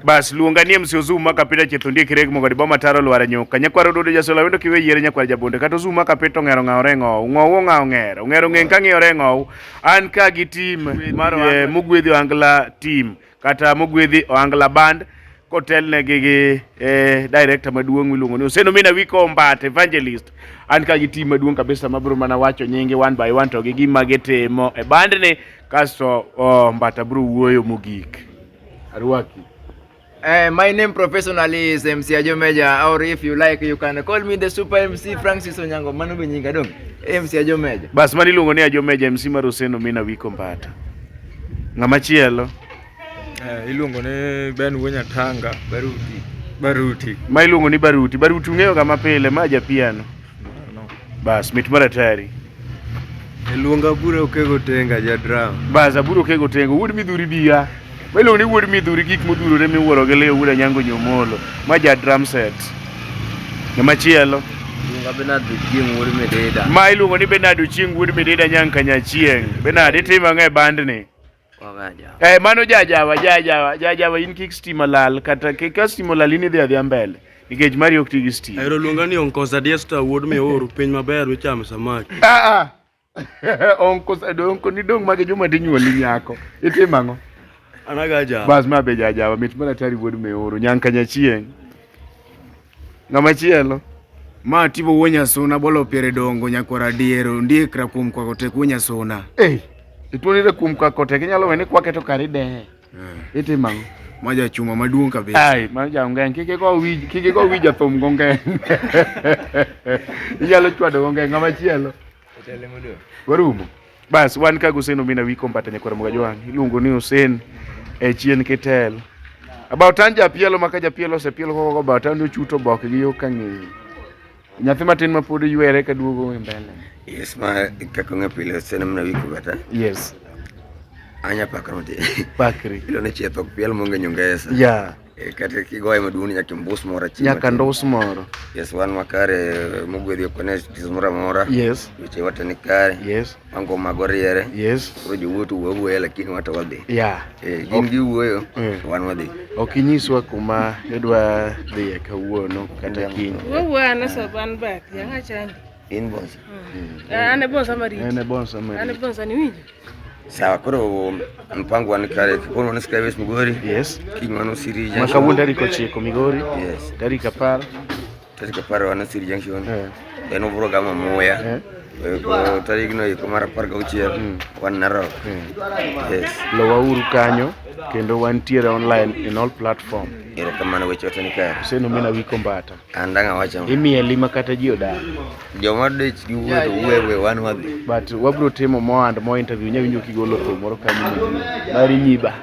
Bas luonganie msiozuma kapita chethundi kireg mogodi boma taro lwara nyoka nyakwaro dodo jasola wendo kiwe yiere nyakwar jabonde kato zuma kapeto ngero ngao rengo ngowo ngao ngero ngeng kangiyo rengo an ka gi team mar mogwedhi Ohangla team kata mogwedhi Ohangla band kotelne gi director maduong' miluongo ni Oseno Mina Wiko Mbate Evangelist an ka gi team maduong' kabisa mabro mana wacho nyingi one by one to gi gima gitimo e band ni kasto Mbata bro wuoyo mogik. Arwaki. My name professionally is MC Ajomeja, or if you like, you can call me the Super MC Francis Onyango. Manu benyinga dong. MC Ajomeja. Bas mani luongo ni Ajomeja MC mar Oseno Mina Wiko Mbata. Ng'ama chielo? Iluongo ni Ben Wuonyatanga. Baruti. Ma iluongo ni Baruti. Baruti ung'eyo kama pile ma japiano. No. Bas mit maratari. Iluonga Aburo Okego Tenga ja drum. Bas Aburo Okego Tenga wuod midhuri biya. Melo ni wuod midhuri gik modhurore miwuoro gi leyo wuod Nyango Nyomolo ma ja drum set. Ng'ama chielo? Iluonga Bernard Chieng wuod Mededa. Ma iluongo ni Bernard Chieng wuod Mededa Nyanka Nyachieng. Bernard itimo ang'e band ni? Wagaja. Mano jajawa in kik stima lal kata ka stima lal in idhi adhiya mbele nikech mari ok tigi stima. Aero luonga ni Onkoza Diesta wuod Meoru piny maber michamo samaki. Onko ni dong mage joma dhi nyuoli nyako. Itimo ang'o? Anagaja. Bas ma be jajawa mit maratari wuod Meoru Nyanka Nyachieng. Ng'ama chielo? Ma Tibo Wuonyasuna bolo piere dongo nyakwara diero ndikra kuom kwako tek Wuonyasuna. Ituonire kuom kwako tek inyalo wene kwake to kare de. Itimo ang'o? Ma jachuma maduong' kabisa. Ai, ma jaongeng kike go wij athum gongeng. Inyalo chwado gongeng ng'ama chielo. Otele mudo. Warumo. Bas wan ka Oseno Mina Wiko Mbata nyakwara moga jwang. Iluongo ni Osen chien kitel. About an japielo maka japielo sepielo koko about an chuto bok gi yo kang'eyo. Nyathi matin ma pod ywere ka duogo mbele. Yes, ma kako ngapile Oseno Mina Wiko Mbata. Yes. Anya pakrote. Pakri. Ilo ne chieto piel monge nyongesa. Yeah. Kata kigoye maduong' nyaka mbus moro chiemo. Nyaka ndos moro. Yes, wan makare mogwedhi okone tizmora mora. Yes. Weche wata ni kare. Yes. Mango magoriere. Yes. Koro jowuoto wuoyo lakini wata wadhi. Yeah. Gin giwuoyo wan wadhi. Ok inyiswa kuma idwa dhi kawuono kata kiny. Wuowana soban back yanga chandi. In bonsa. Ane bonsa mari. Ane bonsa mari. Ane bonsa ni winjo. Sawa koro mpango wan kare kono wan skywes Migori. Yes. Kiny wan Osiri Junction. Makawuono tarik 9 Migori. Yes. Tarik 10. Tarik 10 wan Osiri Junction. En obro gama Muya. Tarik no iko mar 16 wan Narok. Yes. Lowauru kanyo kendo wantiere online in all platform. Erokamano weche wata ni kare. Oseno Mina Wiko Mbata. Andanga wacha. Imieli makata ji odak. Joma dech giwuoyo wewe wan wadhi. But wabro timo mo and mo interview nyawinjo kigolo thum moro kanyo mari nyiba.